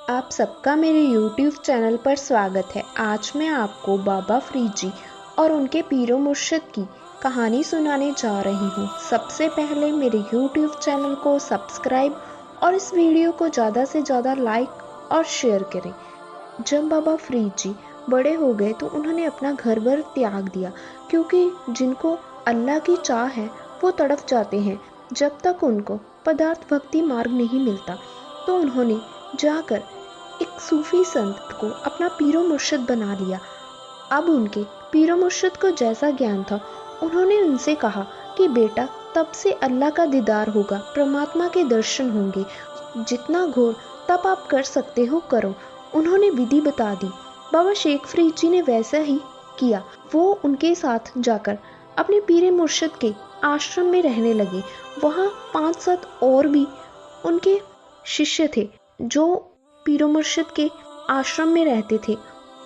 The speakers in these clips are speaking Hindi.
आप सबका मेरे YouTube चैनल पर स्वागत है। आज मैं आपको बाबा फरीद जी और उनके पीरो मुर्शिद की कहानी सुनाने जा रही हूँ। सबसे पहले मेरे YouTube चैनल को सब्सक्राइब और इस वीडियो को ज़्यादा से ज़्यादा लाइक और शेयर करें। जब बाबा फरीद जी बड़े हो गए तो उन्होंने अपना घर-वर त्याग दिया, क्योंकि जिनको अल्लाह की चाह है वो तड़प जाते हैं जब तक उनको पदार्थ भक्ति मार्ग नहीं मिलता। तो उन्होंने जाकर एक सूफी संत को अपना पीरो मुर्शिद बना लिया। अब उनके पीरो मुर्शिद को जैसा ज्ञान था, उन्होंने उनसे कहा कि बेटा, तब से अल्लाह का दीदार होगा, परमात्मा के दर्शन होंगे। जितना घोर तप आप कर सकते हो करो। उन्होंने विधि बता दी। बाबा शेख फरीद जी ने वैसा ही किया। वो उनके साथ जाकर अपने पीरे मुर्शिद के आश्रम में रहने लगे। वहाँ 5-7 और भी उनके शिष्य थे जो पीरो मुर्शिद के आश्रम में रहते थे।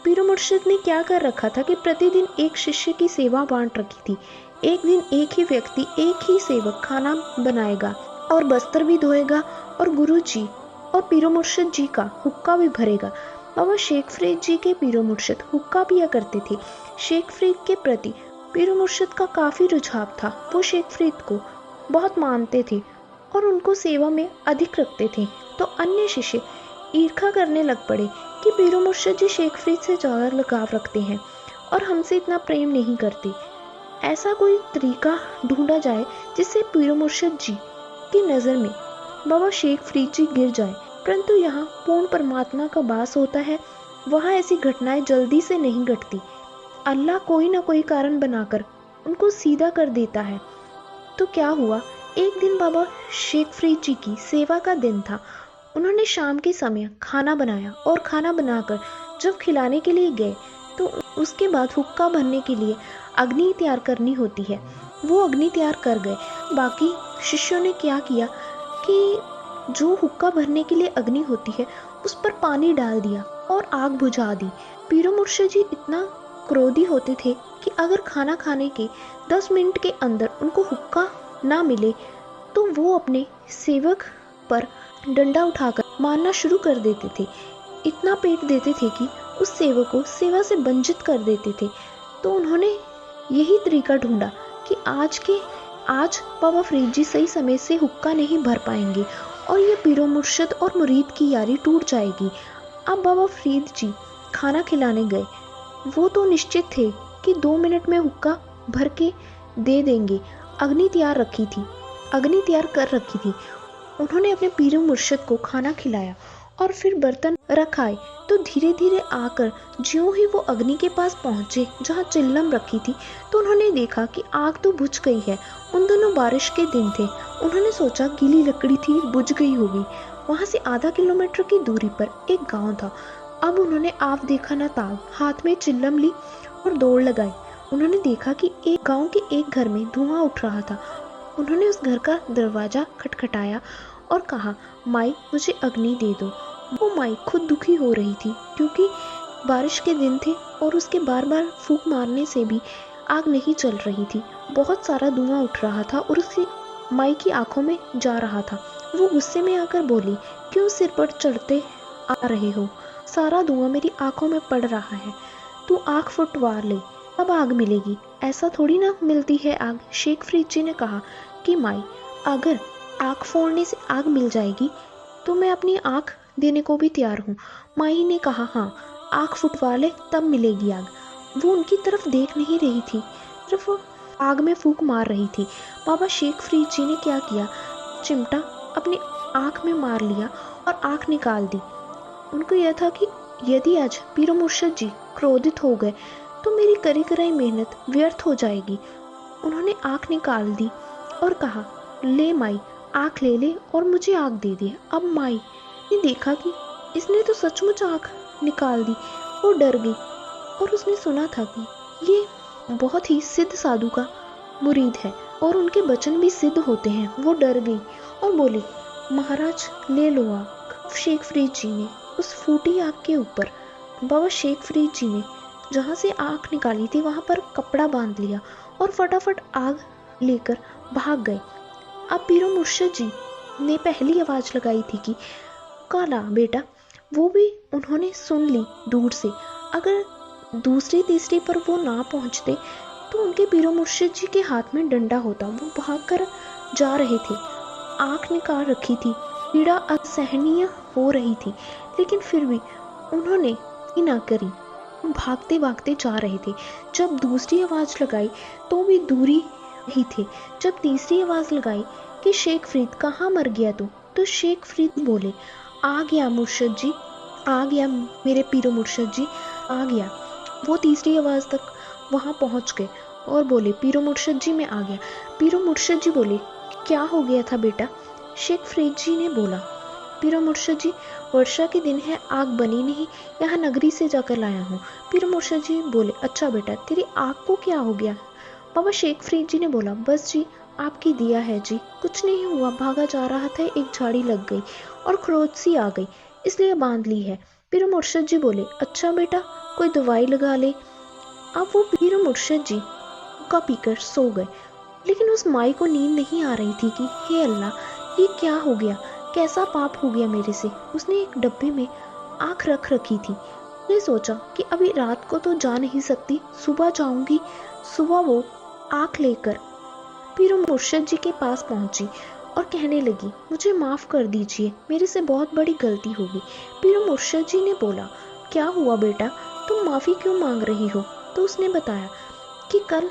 पीरो मुर्शिद ने क्या कर रखा था कि प्रतिदिन एक शिष्य की सेवा बांट रखी थी। एक दिन एक ही व्यक्ति, एक ही सेवक खाना बनाएगा और बस्तर भी धोएगा और गुरु जी और पीरो मुर्शिद जी का हुक्का भी भरेगा। बाबा शेख फरीद जी के पीरो मुर्शिद हुक्का पिया करते थे। शेख फरीद के प्रति पीरो मुर्शिद का काफी रुझाव था। वो शेख फरीद को बहुत मानते थे और उनको सेवा में अधिक रखते थे। तो अन्य शिष्य ईर्ष्या करने लग पड़े कि पीरो मुर्शिद जी शेख फरीद से ज़्यादा लगाव रखते हैं और हमसे इतना प्रेम नहीं करते। ऐसा कोई तरीका ढूंढा जाए जिससे पीरो मुर्शिद जी की नज़र में बाबा शेख फरीद जी गिर जाए। परंतु यहाँ पूर्ण परमात्मा का वास होता है। वहाँ ऐसी घटनाएं जल्दी से नहीं घटती। अल्लाह कोई ना कोई कारण बनाकर उनको सीधा कर देता है। तो क्या हुआ, एक दिन बाबा शेख फरीद जी की सेवा का दिन था। उन्होंने शाम के समय खाना बनाया और खाना बनाकर जब खिलाने के लिए गए तो उसके बाद हुक्का भरने के लिए अग्नि तैयार करनी होती है। वो अग्नि तैयार कर गए। बाकी शिष्यों ने क्या किया कि जो हुक्का भरने के लिए अग्नि होती है उस पर पानी डाल दिया और आग बुझा दी। पीरो मुर्शिद जी इतना क्रोधी होते थे कि अगर खाना खाने के 10 मिनट के अंदर उनको हुक्का ना मिले तो वो अपने सेवक पर डंडा उठाकर मारना शुरू कर देते थे। इतना पेट देते थे कि उस सेवक को सेवा से वंचित कर देते थे। तो उन्होंने यही तरीका ढूंढा कि आज बाबा फरीद जी सही समय से हुक्का नहीं भर पाएंगे और ये पीरो मुर्शिद और मुरीद की यारी टूट जाएगी। अब बाबा फरीद जी खाना खिलाने गए। वो तो निश्चित थे कि 2 मिनट में हुक्का भर के दे देंगे। अग्नि तैयार कर रखी थी। उन्होंने अपने पीरो मुर्शिद को खाना खिलाया और फिर बर्तन रखाए। तो धीरे धीरे आकर ज्यों ही वो अग्नि के पास पहुंचे जहां चिल्लम रखी थी, तो उन्होंने देखा कि आग तो बुझ गई है। उन दोनों बारिश के दिन थे। उन्होंने सोचा गीली लकड़ी थी, बुझ गई होगी। वहां से आधा किलोमीटर की दूरी पर एक गांव था। अब उन्होंने आप देखा ना ताब, हाथ में चिल्लम ली और दौड़ लगाई। उन्होंने देखा कि एक गांव के एक घर में धुआं उठ रहा था। उन्होंने उस घर का दरवाजा खटखटाया और कहा, माई मुझे अग्नि दे दो। वो माई खुद दुखी हो रही थी क्योंकि बारिश के दिन थे और उसके बार बार फूंक मारने से भी आग नहीं चल रही थी। बहुत सारा धुआं उठ रहा था और उसकी माई की आंखों में जा रहा था। वो गुस्से में आकर बोली, क्यों सिर पर चढ़ते आ रहे हो? सारा धुआं मेरी आंखों में पड़ रहा है। तू आंख फुटवा ले, अब आग मिलेगी। ऐसा थोड़ी ना मिलती है आग। शेख फरीद जी ने कहा कि माई, अगर आग फोड़ने से आग मिल जाएगी तो मैं अपनी आंख देने को भी तैयार हूँ। माई ने कहा, हाँ, आंख फुटवा ले तब मिलेगी आग। वो उनकी तरफ देख नहीं रही थी, सिर्फ वो आग में फूंक मार रही थी। बाबा शेख फरीद जी ने क्या किया, चिमटा अपनी आंख में मार लिया और आंख निकाल दी। उनको यह था कि यदि आज पीरो मुर्शिद जी क्रोधित हो गए तो मेरी करी कराई मेहनत व्यर्थ हो जाएगी। उन्होंने आंख निकाल दी और कहा, ले माई, आंख ले ले और मुझे आंख दे दे। अब माई ने देखा कि इसने तो सचमुच आंख निकाल दी। वो डर गई और उसने सुना था कि ये बहुत ही सिद्ध साधु का मुरीद है और उनके वचन भी सिद्ध होते हैं। वो डर गई और बोली, महाराज ले लो आंख। शेख फरीद जी ने उस फूटी आंख के ऊपर बाबा शेख फरीद जी ने जहाँ से आंख निकाली थी वहाँ पर कपड़ा बांध लिया और फटाफट आग लेकर भाग गए। अब पीरो मुर्शिद जी ने पहली आवाज लगाई थी कि काला बेटा, वो भी उन्होंने सुन ली दूर से। अगर दूसरी तीसरी पर वो ना पहुंचते तो उनके पीरो मुर्शिद जी के हाथ में डंडा होता। वो भागकर जा रहे थे, आंख निकाल रखी थी, पीड़ा असहनीय हो रही थी, लेकिन फिर भी उन्होंने ही ना करी। भागते भागते जा रहे थे। जब दूसरी आवाज लगाई तो भी दूरी ही थे। जब तीसरी आवाज लगाई कि शेख फरीद कहाँ मर गया तू, तो शेख फरीद बोले, आ गया मुर्शद जी, आ गया मेरे पीरो मुर्शद जी, आ गया। वो तीसरी आवाज तक वहां पहुंच गए और बोले, पीरो मुर्शद जी मैं आ गया। पीरो मुर्शद जी बोले, क्या हो गया था बेटा? शेख फरीद जी ने बोला, पीरो मुर्शद जी वर्षा के दिन है, आग बनी नहीं, यहाँ नगरी से जाकर लाया हूँ। पीरो मुर्शद जी बोले, अच्छा बेटा तेरी आग को क्या हो गया? बाबा शेख फरीद जी ने बोला, बस जी आपकी दिया है जी, कुछ नहीं हुआ, भागा जा रहा था, एक झाड़ी लग गई और खरोच सी आ गई, इसलिए बांध ली है। पीरो मुर्शद जी बोले, अच्छा बेटा कोई दवाई लगा ले। अब वो पीरो मुर्शद जी हुक्का पीकर सो गए। लेकिन उस माई को नींद नहीं आ रही थी कि हे अल्लाह ये क्या हो गया, कैसा पाप हो गया मेरे से। उसने एक डब्बे में आँख रख रखी थी। उसने सोचा कि अभी रात को तो जा नहीं सकती, सुबह जाऊंगी। सुबह वो आँख लेकर पीरो मुर्शद जी के पास पहुंची और कहने लगी, मुझे माफ कर दीजिए, मेरे से बहुत बड़ी गलती होगी। पीरो मुर्शद जी ने बोला, क्या हुआ बेटा, तुम माफी क्यों मांग रही हो? तो उसने बताया कि कल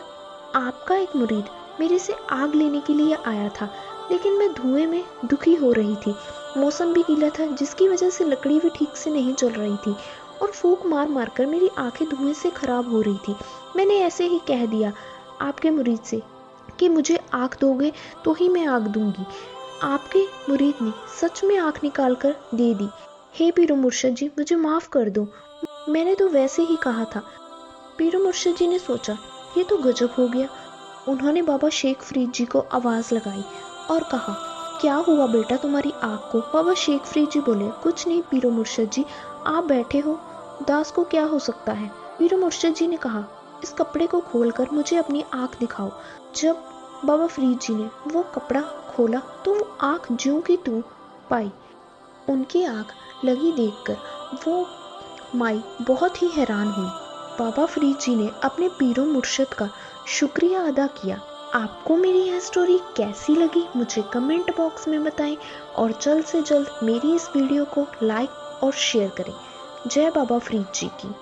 आपका एक मुरीद मेरे से आग लेने के लिए आया था, लेकिन मैं धुएं में दुखी हो रही थी। मौसम भी गीला था, जिसकी वजह से लकड़ी भी ठीक से नहीं जल रही थी और फूंक मार मार कर मेरी आंखें धुएं से खराब हो रही थी। मैंने ऐसे ही कह दिया आपके मुरीद से कि मुझे आग दोगे तो ही मैं आग दूंगी। आपके मुरीद ने सच में आंख निकाल कर दे दी। हे पीरो मुर्शद जी मुझे माफ कर दो, मैंने तो वैसे ही कहा था। पीरो मुर्शिद जी ने सोचा, ये तो गजब हो गया। उन्होंने बाबा शेख फरीद जी को आवाज लगाई और कहा, क्या हुआ बेटा तुम्हारी आँख को? बाबा शेख फरीद जी बोले, कुछ नहीं पीरो मुर्शिद जी, आप बैठे हो, दास को क्या हो सकता है? पीरो मुर्शिद जी ने कहा, इस कपड़े को खोलकर मुझे अपनी आँख दिखाओ। जब बाबा फरीद जी ने वो कपड़ा खोला तो वो आँख ज्यों की त्यों पाई। उनकी आँख लगी देखकर वो माई बहुत ही हैरान हुई। बाबा फरीद जी ने अपने पीरो मुर्शिद का शुक्रिया अदा किया। आपको मेरी यह स्टोरी कैसी लगी मुझे कमेंट बॉक्स में बताएं और जल्द से जल्द मेरी इस वीडियो को लाइक और शेयर करें। जय बाबा फरीद जी की।